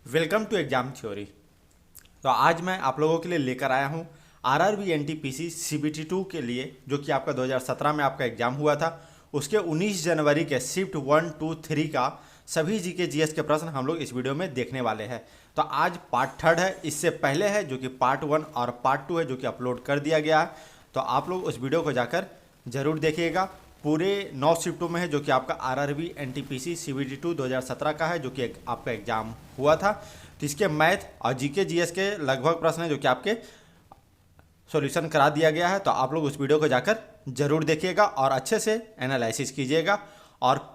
Welcome to exam theory. तो आज मैं आप लोगों के लिए लेकर आया हूँ आरआरबी एनटीपीसी सीबीटी 2 के लिए, जो कि आपका 2017 में आपका एग्जाम हुआ था। उसके 19 जनवरी के शिफ्ट 1, 2, 3 का सभी जीके जीएस के प्रश्न हम लोग इस वीडियो में देखने वाले हैं। तो आज पार्ट 3 है, इससे पहले है जो कि पार्ट 1 और पार्ट 2 है, जो कि अपलोड कर दिया गया है। तो आप लोग उस वीडियो को जाकर जरूर देखिएगा। पूरे 9 शिफ्टों में है, जो कि आपका आरआरबी एनटीपीसी सीबीटी 2 2017 का है, जो कि आपका एग्जाम हुआ था। तो इसके मैथ और जीके जीएस के लगभग प्रश्न है, जो कि आपके सॉल्यूशन करा दिया गया है। तो आप लोग उस वीडियो को जाकर जरूर देखिएगा और अच्छे से एनालिसिस कीजिएगा। और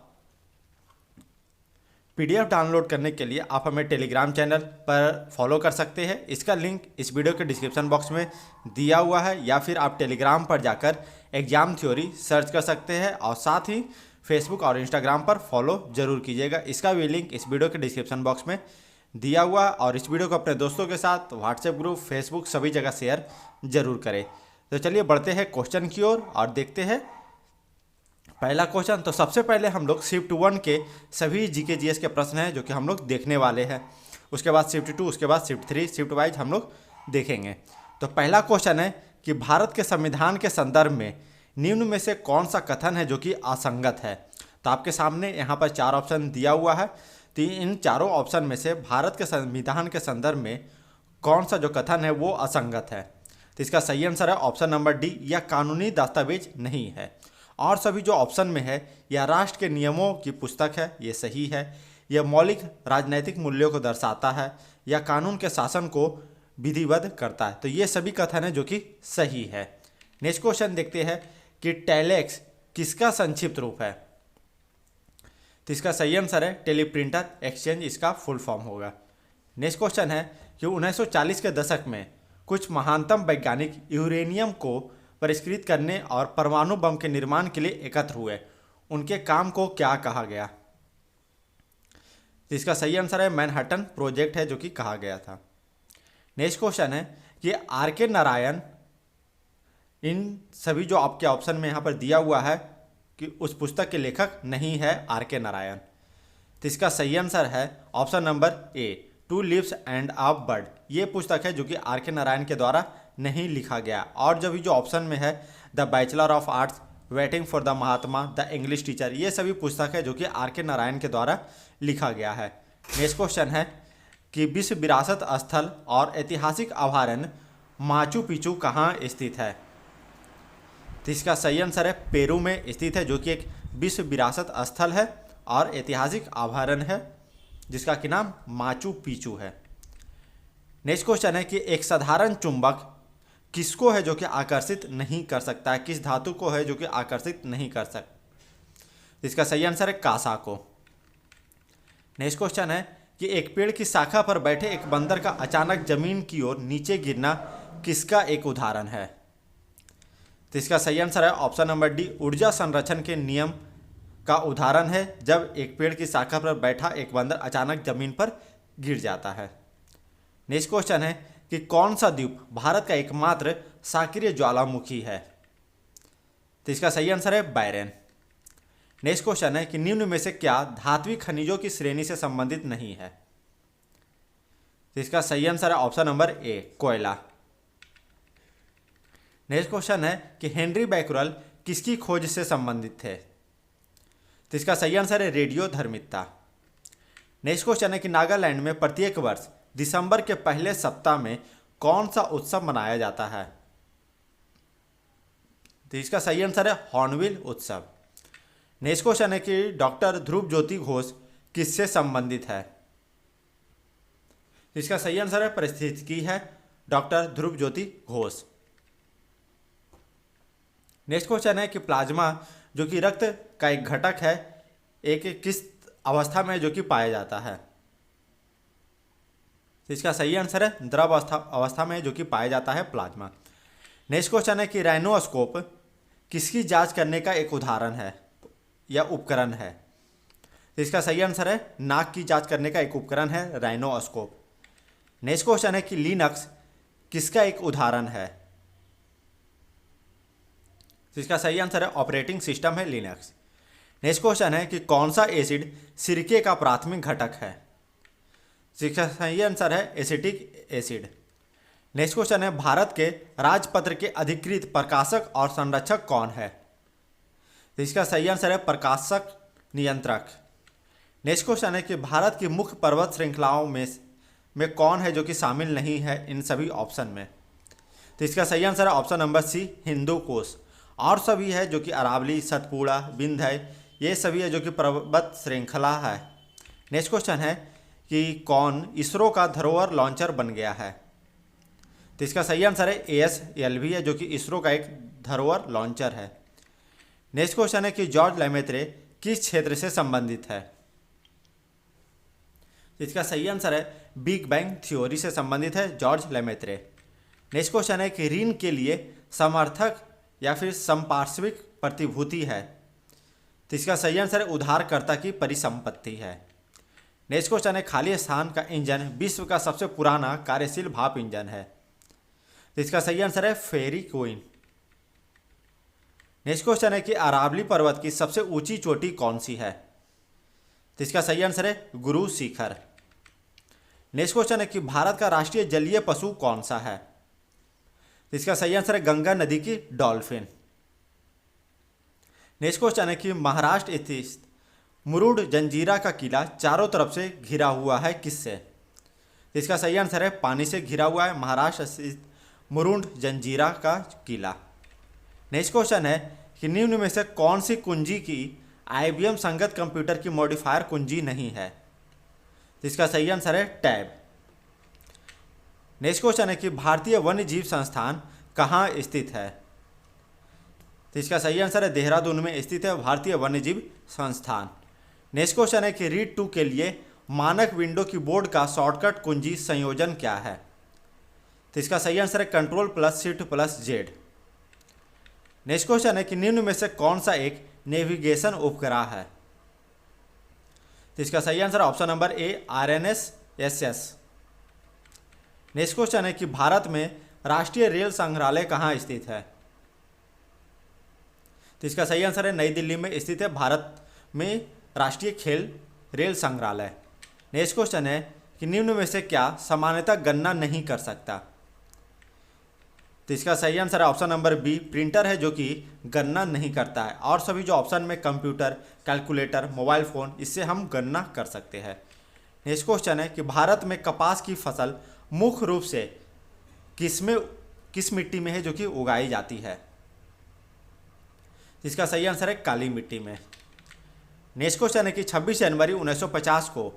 पीडीएफ डाउनलोड करने के लिए आप हमें टेलीग्राम चैनल पर फॉलो कर सकते हैं। इसका लिंक इस वीडियो के डिस्क्रिप्शन बॉक्स में दिया हुआ है, या फिर आप टेलीग्राम पर जाकर एग्जाम थ्योरी सर्च कर सकते हैं। और साथ ही फेसबुक और इंस्टाग्राम पर फॉलो जरूर कीजिएगा। इसका भी लिंक इस वीडियो के डिस्क्रिप्शन बॉक्स में दिया हुआ है। और इस वीडियो को अपने दोस्तों के साथ व्हाट्सएप ग्रुप, फेसबुक सभी जगह शेयर जरूर करें। तो चलिए बढ़ते हैं क्वेश्चन की ओर और देखते हैं पहला क्वेश्चन। तो सबसे पहले हम लोग शिफ्ट 1 के सभी जीके जीएस के प्रश्न हैं, जो कि हम लोग देखने वाले हैं। उसके बाद शिफ्ट 2, उसके बाद शिफ्ट 3, शिफ्ट वाइज हम लोग देखेंगे। तो पहला क्वेश्चन है कि भारत के संविधान के संदर्भ में निम्न में से कौन सा कथन है जो कि असंगत है। तो आपके सामने यहाँ पर 4 ऑप्शन दिया हुआ है। तो इन चारों ऑप्शन में से भारत के संविधान के संदर्भ में कौन सा जो कथन है वो असंगत है। तो इसका सही आंसर है ऑप्शन नंबर डी, यह कानूनी दस्तावेज नहीं है। और सभी जो ऑप्शन में है, यह राष्ट्र के नियमों की पुस्तक है, ये सही है। यह मौलिक राजनैतिक मूल्यों को दर्शाता है, यह कानून के शासन को विधिवत करता है। तो ये सभी कथन है जो कि सही है। नेक्स्ट क्वेश्चन देखते हैं कि टेलेक्स किसका संक्षिप्त रूप है। तो इसका सही आंसर है टेलीप्रिंटर एक्सचेंज, इसका फुल फॉर्म होगा। नेक्स्ट क्वेश्चन है कि 1940 के दशक में कुछ महानतम वैज्ञानिक यूरेनियम को परिष्कृत करने और परमाणु बम के निर्माण के लिए एकत्र हुए। उनके काम को क्या कहा गया। तो इसका सही आंसर है मैनहट्टन प्रोजेक्ट है, जो कि कहा गया था। नेक्स्ट क्वेश्चन है कि आर के नारायण, इन सभी जो आपके ऑप्शन में यहाँ पर दिया हुआ है कि उस पुस्तक के लेखक नहीं है आर के नारायण। तो इसका सही आंसर है option number A, two lives and a bird. ये पुस्तक है जो कि आर के नारायण के द्वारा नहीं लिखा गया। और जो भी जो ऑप्शन में है the bachelor of arts, waiting for the Mahatma, the English teacher, ये सभी पुस्तक है जो कि आर के नारायण के द्वारा लिखा गया है। नेक्स्ट क्वेश्चन है कि विश्व विरासत स्थल और ऐतिहासिक अभयारण्य माचू पिचू कहाँ स्थित है। तो इसका सही आंसर है पेरू में स्थित है, जो कि एक विश्व विरासत स्थल है और ऐतिहासिक अभयारण्य है, जिसका कि नाम माचू पिचू है। नेक्स्ट क्वेश्चन है कि एक साधारण चुंबक किसको है जो कि आकर्षित नहीं कर सकता है, किस धातु को है जो कि आकर्षित नहीं कर सकता। इसका सही आंसर है कांसा को। नेक्स्ट क्वेश्चन है कि एक पेड़ की शाखा पर बैठे एक बंदर का अचानक जमीन की ओर नीचे गिरना किसका एक उदाहरण है। तो इसका सही आंसर है ऑप्शन नंबर डी, ऊर्जा संरक्षण के नियम का उदाहरण है, जब एक पेड़ की शाखा पर बैठा एक बंदर अचानक जमीन पर गिर जाता है। नेक्स्ट क्वेश्चन है कि कौन सा द्वीप भारत का एकमात्र सक्रिय ज्वालामुखी है। तो इसका सही आंसर है बैरन। नेक्स्ट क्वेश्चन है कि निम्न में से क्या धात्विक खनिजों की श्रेणी से संबंधित नहीं है। तो इसका सही आंसर है ऑप्शन नंबर ए, कोयला। नेक्स्ट क्वेश्चन है कि हेनरी बैकरल किसकी खोज से संबंधित थे। तो इसका सही आंसर है रेडियो धर्मिता। नेक्स्ट क्वेश्चन है कि नागालैंड में प्रत्येक वर्ष दिसंबर के पहले सप्ताह में कौन सा उत्सव मनाया जाता है। तो इसका सही आंसर है हॉर्नबिल उत्सव। नेक्स्ट क्वेश्चन है कि डॉक्टर ध्रुव ज्योति घोष किससे संबंधित है। तो इसका सही आंसर है पारिस्थितिकी है, डॉक्टर ध्रुव ज्योति घोष। नेक्स्ट क्वेश्चन है कि प्लाज्मा जो कि रक्त का एक घटक है, एक किस अवस्था में जो कि पाया जाता है। तो इसका सही आंसर है द्रव अवस्था में जो कि पाया जाता है प्लाज्मा। नेक्स्ट क्वेश्चन है कि राइनोस्कोप किसकी जांच करने का एक उदाहरण है या उपकरण है। तो इसका सही आंसर है नाक की जांच करने का एक उपकरण है राइनोस्कोप। नेक्स्ट क्वेश्चन है कि लिनक्स किसका एक उदाहरण है। तो इसका सही आंसर है ऑपरेटिंग सिस्टम है लिनक्स। नेक्स्ट क्वेश्चन है कि कौन सा एसिड सिरके का प्राथमिक घटक है। इसका सही आंसर है एसिटिक एसिड। नेक्स्ट क्वेश्चन है, भारत के राजपत्र के अधिकृत प्रकाशक और संरक्षक कौन है? तो इसका सही आंसर है प्रकाशक नियंत्रक। नेक्स्ट क्वेश्चन है कि भारत की मुख्य पर्वत श्रृंखलाओं में कौन है जो कि शामिल नहीं है इन सभी ऑप्शन में? तो इसका सही आंसर है ऑप्शन नंबर सी, हिंदू कोश। और सभी है जो कि अरावली, सतपुड़ा, विंध्य, ये सभी है जो कि पर्वत श्रृंखला है। नेक्स्ट क्वेश्चन है कि कौन इसरो का धरोहर लॉन्चर बन गया है? तो इसका सही आंसर है ASLV है जो कि इसरो का एक धरोहर लॉन्चर है। नेक्स्ट क्वेश्चन है कि जॉर्ज लेमेत्रे किस क्षेत्र से संबंधित है? इसका सही आंसर है बिग बैंग थ्योरी से संबंधित है जॉर्ज लेमेत्रे। नेक्स्ट क्वेश्चन है कि ऋण के लिए समर्थक या फिर संपार्श्विक प्रतिभूति है? तो इसका सही आंसर है उधारकर्ता की परिसंपत्ति है। नेक्स्ट क्वेश्चन है, खाली स्थान का इंजन विश्व का सबसे पुराना कार्यशील भाप इंजन है? तो इसका सही आंसर है फेरी क्वीन। नेक्स्ट क्वेश्चन है कि अरावली पर्वत की सबसे ऊंची चोटी कौन सी है? तो इसका सही आंसर है गुरु शिखर। नेक्स्ट क्वेश्चन है कि भारत का राष्ट्रीय जलीय पशु कौन सा है? तो इसका सही आंसर है गंगा नदी की डॉल्फिन। नेक्स्ट क्वेश्चन है कि महाराष्ट्र स्थित मुरुड जंजीरा का किला चारों तरफ से घिरा हुआ है किससे? तो इसका सही आंसर है पानी से घिरा हुआ है महाराष्ट्र स्थित मुरुड जंजीरा का किला। नेक्स्ट क्वेश्चन है कि निम्न में से कौन सी कुंजी की IBM संगत कंप्यूटर की मॉडिफायर कुंजी नहीं है? तो इसका सही आंसर है टैब। नेक्स्ट क्वेश्चन है कि भारतीय वन्य जीव संस्थान कहाँ स्थित है? तो इसका सही आंसर है देहरादून में स्थित है भारतीय वन्य जीव संस्थान। नेक्स्ट क्वेश्चन है कि रीड 2 के लिए मानक विंडो कीबोर्ड का शॉर्टकट कुंजी संयोजन क्या है? तो इसका सही आंसर है Ctrl+Shift+Z। नेक्स्ट क्वेश्चन है कि निम्न में से कौन सा एक नेविगेशन उपग्रह है? तो इसका सही आंसर ऑप्शन नंबर ए, RNSS। नेक्स्ट क्वेश्चन है कि भारत में राष्ट्रीय रेल संग्रहालय कहाँ स्थित है? तो इसका सही आंसर है नई दिल्ली में स्थित है भारत में राष्ट्रीय खेल रेल संग्रहालय। नेक्स्ट क्वेश्चन है कि निम्न में से क्या सामान्यतः गणना नहीं कर सकता? तो इसका सही आंसर है ऑप्शन नंबर बी, प्रिंटर है जो कि गणना नहीं करता है। और सभी जो ऑप्शन में कंप्यूटर, कैलकुलेटर, मोबाइल फ़ोन, इससे हम गणना कर सकते हैं। नेक्स्ट क्वेश्चन है कि भारत में कपास की फसल मुख्य रूप से किस मिट्टी में है जो कि उगाई जाती है? इसका सही आंसर है काली मिट्टी में। नेक्स्ट क्वेश्चन है कि 26 जनवरी 1950 को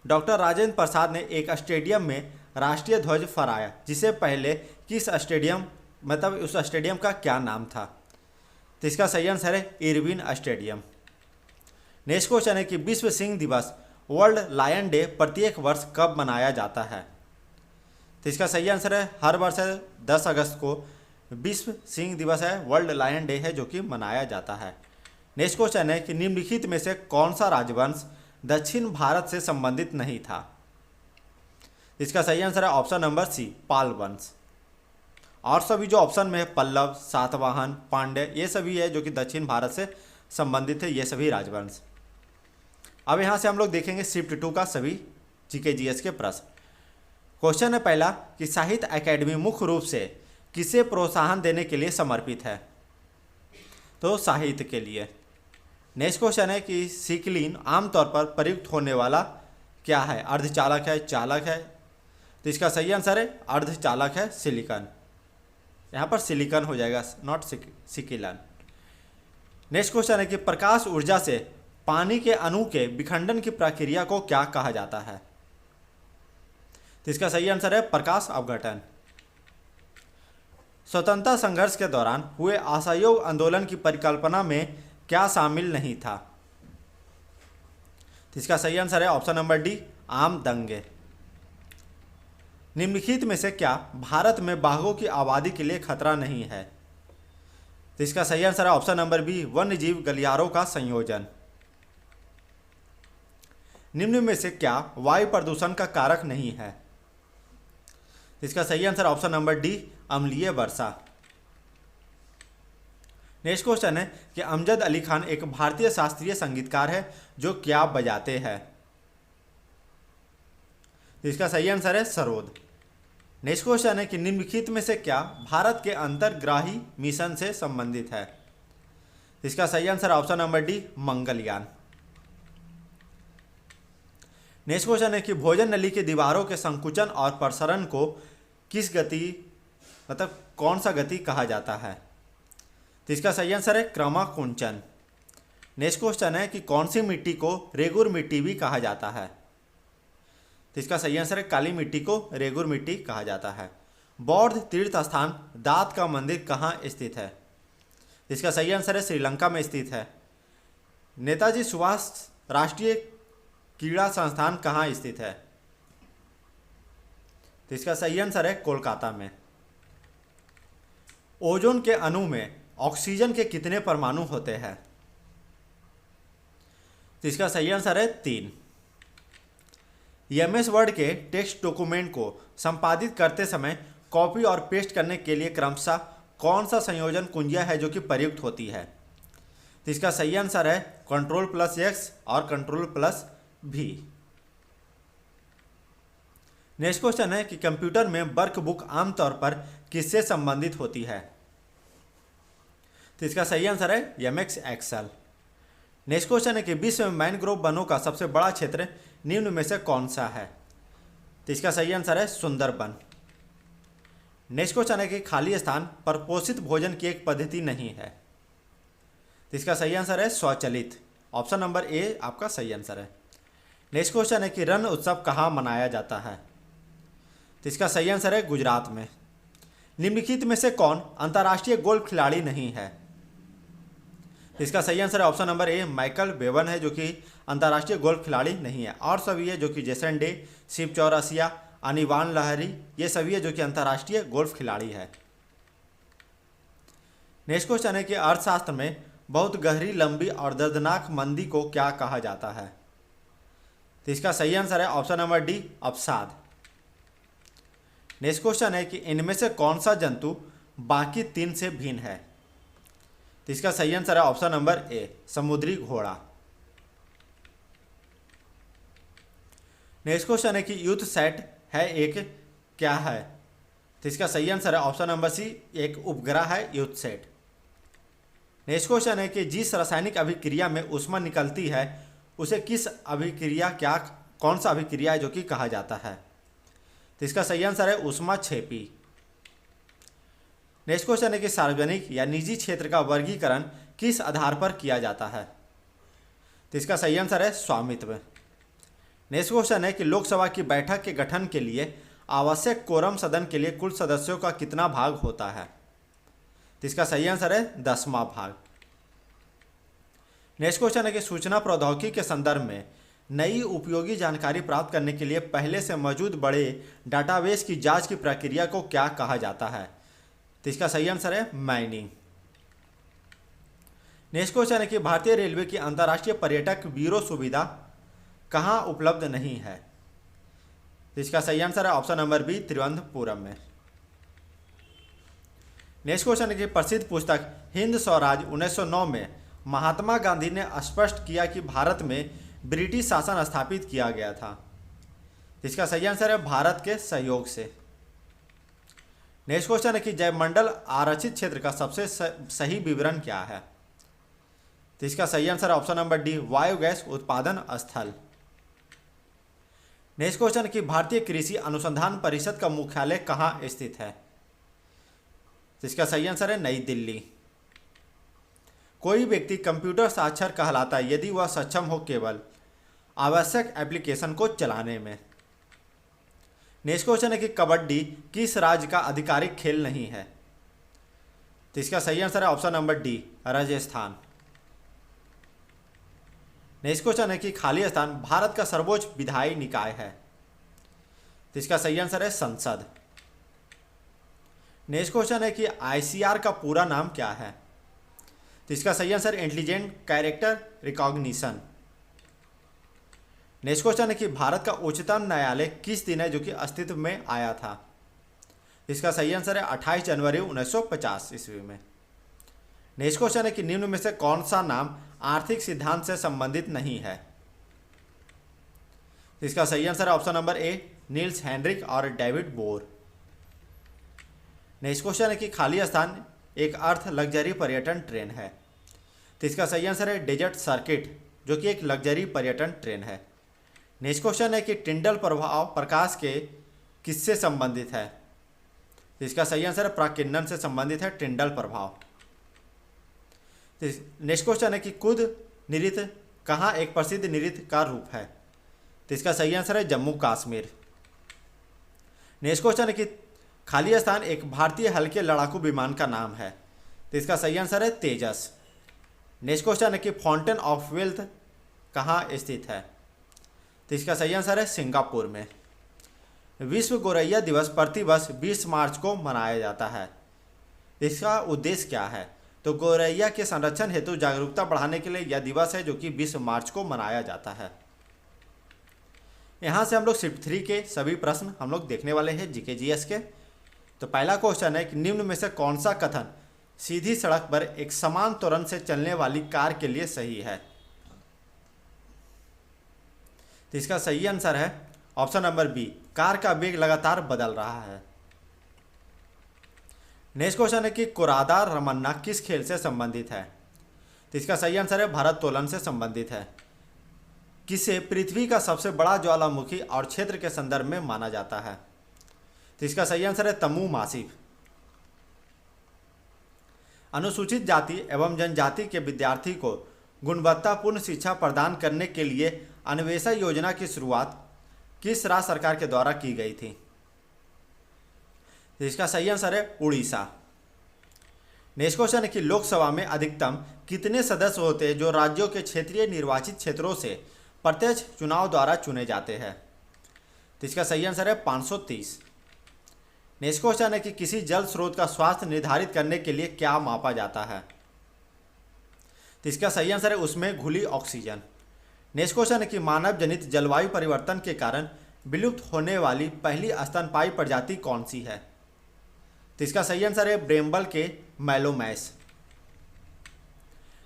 डॉक्टर राजेंद्र प्रसाद ने एक स्टेडियम में राष्ट्रीय ध्वज फहराया, जिसे पहले किस स्टेडियम मतलब उस स्टेडियम का क्या नाम था? तो इसका सही आंसर है इरविन स्टेडियम। नेक्स्ट क्वेश्चन है कि विश्व सिंह दिवस वर्ल्ड लायन डे प्रत्येक वर्ष कब मनाया जाता है? तो इसका सही आंसर है हर वर्ष 10 अगस्त को विश्व सिंह दिवस है, वर्ल्ड लायन डे है जो कि मनाया जाता है। नेक्स्ट क्वेश्चन है कि निम्नलिखित में से कौन सा राजवंश दक्षिण भारत से संबंधित नहीं था? इसका सही आंसर है ऑप्शन नंबर सी, पाल वंश। और सभी जो ऑप्शन में है पल्लव, सातवाहन, पांड्य, ये सभी है जो कि दक्षिण भारत से संबंधित है, ये सभी राजवंश। अब यहाँ से हम लोग देखेंगे शिफ्ट 2 का सभी GK GS के प्रश्न। क्वेश्चन है पहला कि साहित्य अकेडमी मुख्य रूप से किसे प्रोत्साहन देने के लिए समर्पित है? तो साहित्य के लिए। नेक्स्ट क्वेश्चन है कि सिक्लिन आमतौर पर प्रयुक्त होने वाला क्या है? अर्धचालक है, चालक है? तो इसका सही आंसर है अर्धचालक है, सिलिकॉन। यहाँ पर सिलिकॉन हो जाएगा, नॉट सिकिलन। नेक्स्ट क्वेश्चन है कि प्रकाश ऊर्जा से पानी के अणु के विखंडन की प्रक्रिया को क्या कहा जाता है? तो इसका सही आंसर है प्रकाश अपघटन। स्वतंत्रता संघर्ष के दौरान हुए असहयोग आंदोलन की परिकल्पना में क्या शामिल नहीं था? तो इसका सही आंसर है ऑप्शन नंबर डी, आम दंगे। निम्नलिखित में से क्या भारत में बाघों की आबादी के लिए खतरा नहीं है? तो इसका सही आंसर है ऑप्शन नंबर बी, वन्यजीव गलियारों का संयोजन। निम्न में से क्या वायु प्रदूषण का कारक नहीं है? तो इसका सही आंसर ऑप्शन नंबर डी, अम्लीय वर्षा। नेक्स्ट क्वेश्चन है कि अमजद अली खान एक भारतीय शास्त्रीय संगीतकार है जो क्या बजाते हैं? इसका सही आंसर है सरोद। नेक्स्ट क्वेश्चन है कि निम्नलिखित में से क्या भारत के अंतर्ग्राही मिशन से संबंधित है? इसका सही answer option number D, Mangalyaan. Next question है कि भोजन नली की दीवारों के संकुचन और प्रसरण को किस गति मतलब कौन सा गति कहा जाता है? तो इसका सही आंसर है क्रमाकुंचन। नेक्स्ट क्वेश्चन है कि कौन सी मिट्टी को रेगुर मिट्टी भी कहा जाता है? तो इसका सही आंसर है काली मिट्टी को रेगुर मिट्टी कहा जाता है। बौद्ध तीर्थ स्थान दात का मंदिर कहाँ स्थित है? इसका सही आंसर है श्रीलंका में स्थित है। नेताजी सुभाष राष्ट्रीय क्रीड़ा संस्थान कहाँ स्थित है? तो इसका सही आंसर है कोलकाता में। ओजोन के अणु में ऑक्सीजन के कितने परमाणु होते हैं? तो इसका सही आंसर है 3। एमएस वर्ड के टेक्स्ट डॉक्यूमेंट को संपादित करते समय कॉपी और पेस्ट करने के लिए क्रमशः कौन सा संयोजन कुंजिया है जो कि प्रयुक्त होती है? तो इसका सही आंसर है Ctrl+X और Ctrl+V। नेक्स्ट क्वेश्चन है कि कंप्यूटर में वर्कबुक आमतौर पर किससे संबंधित होती है? तो इसका सही आंसर है एमएस एक्सेल। नेक्स्ट क्वेश्चन है कि विश्व में मैनग्रोव वनों का सबसे बड़ा क्षेत्र निम्न में से कौन सा है? तो इसका सही आंसर है सुंदरबन। नेक्स्ट क्वेश्चन है कि खाली स्थान पर पोषित भोजन की एक पद्धति नहीं है। तो इसका सही आंसर है स्वचालित। ऑप्शन नंबर ए आपका सही आंसर है। नेक्स्ट क्वेश्चन है कि रण उत्सव कहाँ मनाया जाता है? तो इसका सही आंसर है गुजरात में। निम्नलिखित में से कौन अंतर्राष्ट्रीय गोल्फ खिलाड़ी नहीं है? तो इसका सही आंसर है ऑप्शन नंबर ए माइकल बेवन है जो कि अंतर्राष्ट्रीय गोल्फ खिलाड़ी नहीं है। और सभी है जो कि जेसन डे, शिव चौरसिया, अनिवान लहरी, ये सभी है जो कि अंतर्राष्ट्रीय गोल्फ खिलाड़ी है। नेक्स्ट क्वेश्चन है कि अर्थशास्त्र में बहुत गहरी, लंबी और दर्दनाक मंदी को क्या कहा जाता है? तो इसका सही आंसर है ऑप्शन नंबर डी अवसाद। नेक्स्ट क्वेश्चन है कि इनमें से कौन सा जंतु बाकी 3 से भिन्न है? तो इसका सही आंसर है ऑप्शन नंबर ए समुद्री घोड़ा। नेक्स्ट क्वेश्चन है कि यूथ सेट है एक क्या है? तो इसका सही आंसर है ऑप्शन नंबर सी एक उपग्रह है यूथ सेट। नेक्स्ट क्वेश्चन है कि जिस रासायनिक अभिक्रिया में ऊष्मा निकलती है उसे किस अभिक्रिया कौन सा अभिक्रिया है जो कि कहा जाता है? तो इसका सही आंसर है ऊष्माक्षेपी। नेक्स्ट क्वेश्चन है कि सार्वजनिक या निजी क्षेत्र का वर्गीकरण किस आधार पर किया जाता है? तो इसका सही आंसर है स्वामित्व। नेक्स्ट क्वेश्चन है कि लोकसभा की बैठक के गठन के लिए आवश्यक कोरम सदन के लिए कुल सदस्यों का कितना भाग होता है? तो इसका सही आंसर है 10वां भाग। नेक्स्ट क्वेश्चन है कि सूचना प्रौद्योगिकी के संदर्भ में नई उपयोगी जानकारी प्राप्त करने के लिए पहले से मौजूद बड़े डाटाबेस की जांच की प्रक्रिया को क्या कहा जाता है? तो इसका सही आंसर है माइनिंग। नेक्स्ट क्वेश्चन है कि भारतीय रेलवे की अंतर्राष्ट्रीय पर्यटक ब्यूरो सुविधा कहाँ उपलब्ध नहीं है? तो इसका सही आंसर है ऑप्शन नंबर बी तिरुवनंतपुरम में। नेक्स्ट क्वेश्चन है कि प्रसिद्ध पुस्तक हिंद स्वराज 1909 में महात्मा गांधी ने स्पष्ट किया कि भारत में ब्रिटिश शासन स्थापित किया गया था। इसका सही आंसर है भारत के सहयोग से। नेक्स्ट क्वेश्चन है कि जैवमंडल आरक्षित क्षेत्र का सबसे सही विवरण क्या है? तो इसका सही आंसर है ऑप्शन नंबर डी बायोगैस उत्पादन स्थल। नेक्स्ट क्वेश्चन कि भारतीय कृषि अनुसंधान परिषद का मुख्यालय कहाँ स्थित है? तो इसका सही आंसर है नई दिल्ली। कोई व्यक्ति कंप्यूटर साक्षर कहलाता है यदि वह सक्षम हो केवल आवश्यक एप्लीकेशन को चलाने में। नेक्स्ट क्वेश्चन है कि कबड्डी किस राज्य का आधिकारिक खेल नहीं है? तो इसका सही आंसर है option number D Rajasthan. Next question है कि खाली स्थान भारत का सर्वोच्च विधायी निकाय है? तो इसका सही आंसर है संसद। नेक्स्ट क्वेश्चन है कि आईसीआर का पूरा नाम क्या है? तो इसका सही answer intelligent character recognition. Next question है कि भारत का उच्चतम न्यायालय किस दिन है जो कि अस्तित्व में आया था? इसका सही आंसर है 28 जनवरी 1950 ईस्वी में। नेक्स्ट क्वेश्चन है कि निम्न में से कौन सा नाम आर्थिक सिद्धांत से संबंधित नहीं है? इसका सही आंसर है option number A Niels Henrik और डेविड बोर। नेक्स्ट क्वेश्चन है कि खाली स्थान एक अर्थ लग्जरी पर्यटन ट्रेन है। तो इसका सही आंसर है डेजर्ट सर्किट, जो कि एक लग्जरी पर्यटन ट्रेन है। नेक्स्ट क्वेश्चन है कि टिंडल प्रभाव प्रकाश के किससे संबंधित है। तो इसका सही आंसर है प्राकिरणन से संबंधित है टिंडल प्रभाव। नेक्स्ट क्वेश्चन है कि कुद नृत्य कहाँ एक प्रसिद्ध नृत्य का रूप है। तो इसका सही आंसर है जम्मू कश्मीर। नेक्स्ट क्वेश्चन है कि खाली स्थान एक भारतीय हल्के लड़ाकू विमान का नाम है। तो इसका सही आंसर है तेजस। नेक्स्ट क्वेश्चन है कि फाउंटेन ऑफ वेल्थ कहाँ स्थित है। तो इसका सही आंसर है सिंगापुर में। विश्व गोरैया दिवस प्रतिवर्ष 20 मार्च को मनाया जाता है। इसका उद्देश्य क्या है। तो गोरैया के संरक्षण हेतु जागरूकता बढ़ाने के लिए यह दिवस है जो कि 20 मार्च को मनाया जाता है। यहाँ से हम लोग शिफ्ट 3 के सभी प्रश्न हम लोग देखने वाले हैं जीके जीएस के। तो पहला क्वेश्चन है कि निम्न में से कौन सा कथन सीधी सड़क पर एक समान त्वरण से चलने वाली कार के लिए सही है। तो इसका सही आंसर है ऑप्शन नंबर बी, कार का वेग लगातार बदल रहा है। नेक्स्ट क्वेश्चन है कि कुरादा रमन्ना किस खेल से संबंधित है। तो इसका सही आंसर है भारोत्तोलन से संबंधित है। किसे पृथ्वी का सबसे बड़ा ज्वालामुखी और क्षेत्र के संदर्भ में माना जाता है। तो इसका सही आंसर है तमू मासिव। अनुसूचित जाति एवं जनजाति के विद्यार्थी को गुणवत्तापूर्ण शिक्षा प्रदान करने के लिए अन्वेषण योजना की शुरुआत किस राज्य सरकार के द्वारा की गई थी। तो इसका सही आंसर है उड़ीसा। नेक्स्ट क्वेश्चन है कि लोकसभा में अधिकतम कितने सदस्य होते हैं जो राज्यों के क्षेत्रीय निर्वाचित क्षेत्रों से प्रत्यक्ष चुनाव द्वारा चुने जाते हैं। तो इसका सही आंसर है 530। नेक्स्ट क्वेश्चन है कि किसी जल स्रोत का स्वास्थ्य निर्धारित करने के लिए क्या मापा जाता है। तो इसका सही आंसर है उसमें घुली ऑक्सीजन। नेक्स्ट क्वेश्चन है कि मानव जनित जलवायु परिवर्तन के कारण विलुप्त होने वाली पहली स्तनपायी प्रजाति कौन सी है। तो इसका सही आंसर है ब्रेम्बल के मैलोमैस।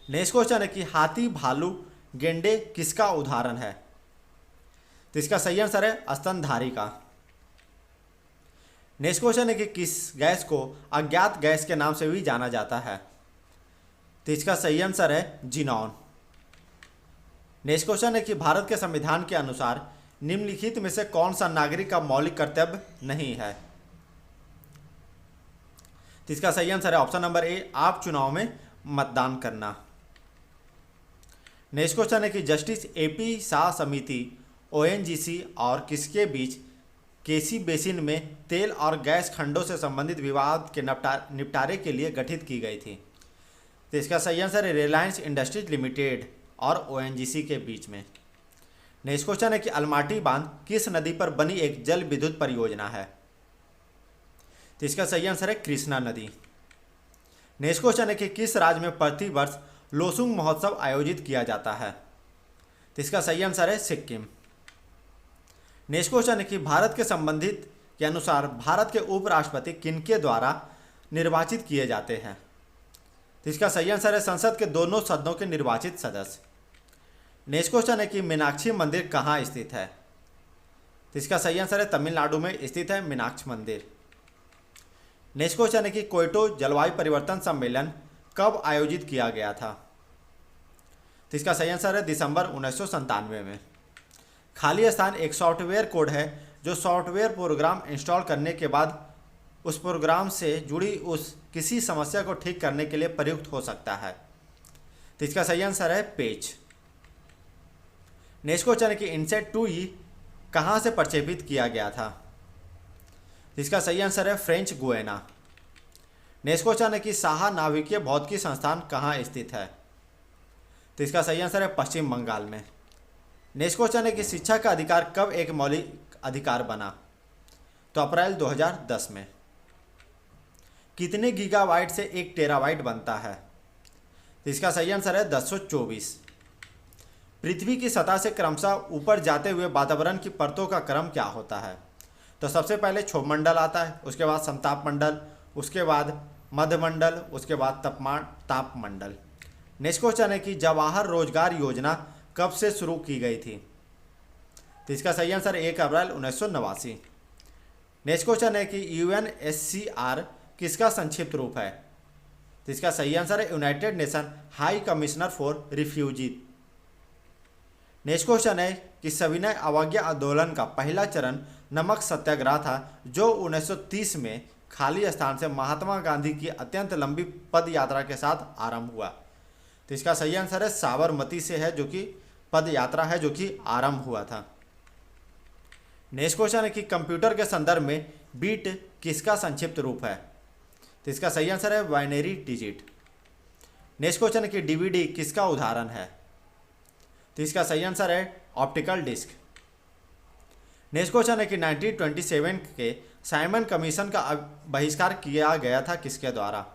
नेक्स्ट क्वेश्चन है कि हाथी भालू गेंडे किसका उदाहरण है। तो इसका सही आंसर है स्तनधारी का। नेक्स्ट क्वेश्चन है कि किस गैस को अज्ञात गैस के नाम से भी जाना जाता है। तो इसका सही आंसर है जिनॉन। नेक्स्ट क्वेश्चन है कि भारत के संविधान के अनुसार निम्नलिखित में से कौन सा नागरिक का मौलिक कर्तव्य नहीं है। तो इसका सही आंसर है ऑप्शन नंबर ए, आप चुनाव में मतदान करना। नेक्स्ट क्वेश्चन है कि जस्टिस एपी शाह समिति ओएनजीसी और किसके बीच केसी बेसिन में तेल और गैस खंडों से संबंधित विवाद के निपटारे के लिए गठित की गई थी। तो इसका सही आंसर है रिलायंस इंडस्ट्रीज लिमिटेड और ओएनजीसी के बीच में। नेक्स्ट क्वेश्चन है कि अलमाटी बांध किस नदी पर बनी एक जल विद्युत परियोजना है। तो इसका सही आंसर है कृष्णा नदी। नेक्स्ट क्वेश्चन है कि किस राज्य में प्रतिवर्ष लोसुंग महोत्सव आयोजित किया जाता है। तो इसका सही आंसर है सिक्किम। नेक्स्ट क्वेश्चन है कि भारत के संबंधित के अनुसार भारत के उपराष्ट्रपति किनके द्वारा निर्वाचित किए जाते हैं। तो इसका सही आंसर है संसद के दोनों सदनों के निर्वाचित सदस्य। नेक्स्ट क्वेश्चन है कि मीनाक्षी मंदिर कहाँ स्थित है। तो इसका सही आंसर है तमिलनाडु में स्थित है मीनाक्षी मंदिर। नेक्स्ट क्वेश्चन है कि क्योटो जलवायु परिवर्तन सम्मेलन कब आयोजित किया गया था। तो इसका सही आंसर है दिसंबर 1997 में। खाली स्थान एक सॉफ्टवेयर कोड है जो सॉफ्टवेयर प्रोग्राम इंस्टॉल करने के बाद उस प्रोग्राम से जुड़ी उस किसी समस्या को ठीक करने के लिए प्रयुक्त हो सकता है। तो इसका सही आंसर है पेज। नेक्स्ट क्वेश्चन है कि इनसेट 2E कहाँ से प्रक्षेपित किया गया था। तो इसका सही आंसर है फ्रेंच गुएना। नेक्स्ट क्वेश्चन है कि साहा नाभिकीय भौतिकी संस्थान कहाँ स्थित है। तो इसका सही आंसर है पश्चिम बंगाल में। नेक्स्ट क्वेश्चन है कि शिक्षा का अधिकार कब एक मौलिक अधिकार बना। तो अप्रैल 2010 में। कितने गीगाबाइट से 1 टेराबाइट बनता है। तो इसका सही आंसर है 1024। पृथ्वी की सतह से क्रमशः ऊपर जाते हुए वातावरण की परतों का क्रम क्या होता है। तो सबसे पहले क्षोभमंडल आता है, उसके बाद समतापमंडल, उसके बाद मध्यमंडल, उसके बाद तापमंडल। नेक्स्ट क्वेश्चन है कि जवाहर रोजगार योजना कब से शुरू की गई थी। तो इसका सही आंसर 1 अप्रैल 1989। नेक्स्ट क्वेश्चन है कि UNHCR किसका संक्षिप्त रूप है? तो इसका सही आंसर है United nation high commissioner for refugee. Next question है कि सविनय अवज्ञा आंदोलन का पहला चरण नमक सत्याग्रह था जो 1930 में खाली स्थान से महात्मा गांधी की अत्यंत लंबी पद यात्रा के साथ आरंभ हुआ। तो इसका सही आंसर है साबरमती से है, जो कि पद यात्रा है जो कि आरंभ हुआ था। नेक्स्ट क्वेश्चन है कि कंप्यूटर के संदर्भ में बीट किसका संक्षिप्त रूप है? तो इसका सही आंसर है बाइनरी डिजिट। नेक्स्ट क्वेश्चन है कि डीवीडी किसका उदाहरण है? तो इसका सही आंसर है ऑप्टिकल डिस्क। नेक्स्ट क्वेश्चन है कि 1927 के साइमन कमीशन का बहिष्कार किया गया था किसके द्वारा?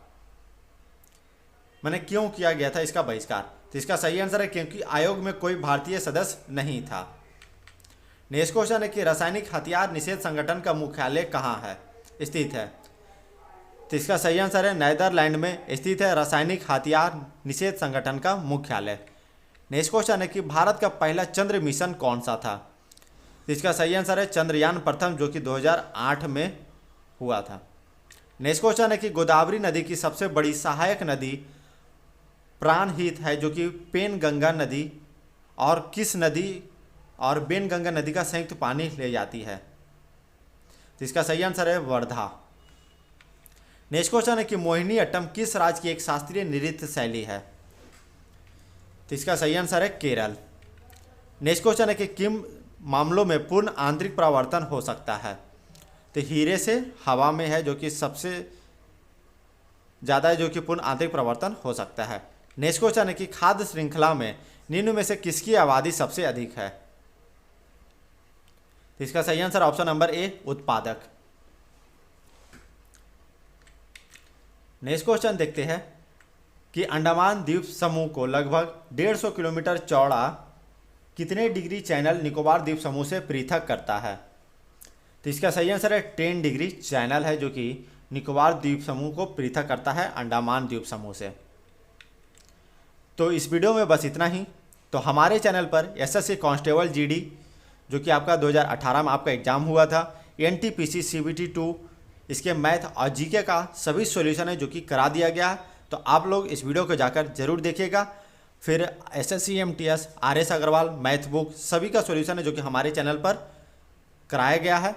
मैंने क्यों किया गया था इसका बहिष्कार? तो इसका सही आंसर है क्योंकि आयोग में कोई भारतीय सदस्य नहीं था। नेक्स्ट क्वेश्चन है कि रासायनिक हथियार निषेध संगठन का मुख्यालय कहाँ है स्थित है? तो इसका सही आंसर है नीदरलैंड में स्थित है रासायनिक हथियार निषेध संगठन का मुख्यालय। नेक्स्ट क्वेश्चन है कि भारत का पहला चंद्र मिशन कौन सा था? तो इसका सही आंसर है चंद्रयान प्रथम, जो कि 2008 में हुआ था। नेक्स्ट क्वेश्चन है कि गोदावरी नदी की सबसे बड़ी सहायक नदी प्राणहित है, जो कि पेनगंगा नदी और किस नदी और बेनगंगा नदी का संयुक्त पानी ले जाती है? तो इसका सही आंसर है वर्धा। नेक्स्ट क्वेश्चन है कि मोहिनी अट्टम किस राज्य की एक शास्त्रीय नृत्य शैली है? तो इसका सही आंसर है केरल। नेक्स्ट क्वेश्चन है कि किन मामलों में पूर्ण आंतरिक परावर्तन हो सकता है? तो हीरे से हवा में है, जो कि सबसे ज़्यादा है जो कि पूर्ण आंतरिक परावर्तन हो सकता है। नेक्स्ट क्वेश्चन है कि खाद्य श्रृंखला में निम्न में से किसकी आबादी सबसे अधिक है? तो इसका सही आंसर ऑप्शन नंबर ए उत्पादक। नेक्स्ट क्वेश्चन देखते हैं कि अंडमान द्वीप समूह को लगभग 150 किलोमीटर चौड़ा कितने डिग्री चैनल निकोबार द्वीप समूह से पृथक करता है? तो इसका सही आंसर है 10 डिग्री चैनल है, जो कि निकोबार द्वीप समूह को पृथक करता है अंडमान द्वीप समूह से। तो इस वीडियो में बस इतना ही। तो हमारे चैनल पर एसएससी कांस्टेबल जीडी, जो कि आपका 2018 में आपका एग्जाम हुआ था, एनटीपीसी सीबीटी 2, इसके मैथ और जीके का सभी सॉल्यूशन है जो कि करा दिया गया है। तो आप लोग इस वीडियो को जाकर जरूर देखिएगा। फिर SSC MTS, RS Agarwal math book सभी का सॉल्यूशन है जो कि हमारे चैनल पर कराया गया है।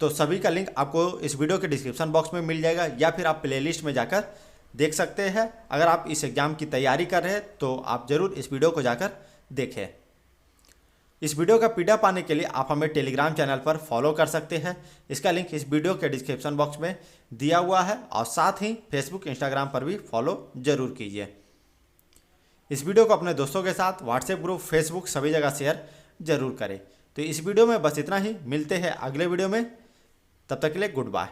तो सभी का लिंक आपको इस वीडियो के डिस्क्रिप्शन बॉक्स में मिल जाएगा, या फिर आप प्लेलिस्ट में जाकर देख सकते हैं। अगर आप इस एग्ज़ाम की तैयारी कर रहे हैं तो आप ज़रूर इस वीडियो को जाकर देखें। इस वीडियो का पीडीएफ पाने के लिए आप हमें टेलीग्राम चैनल पर फॉलो कर सकते हैं। इसका लिंक इस वीडियो के डिस्क्रिप्शन बॉक्स में दिया हुआ है, और साथ ही फेसबुक इंस्टाग्राम पर भी फॉलो ज़रूर कीजिए। इस वीडियो को अपने दोस्तों के साथ व्हाट्सएप ग्रुप, फेसबुक सभी जगह शेयर जरूर करें। तो इस वीडियो में बस इतना ही। मिलते हैं अगले वीडियो में, तब तक के लिए गुड बाय।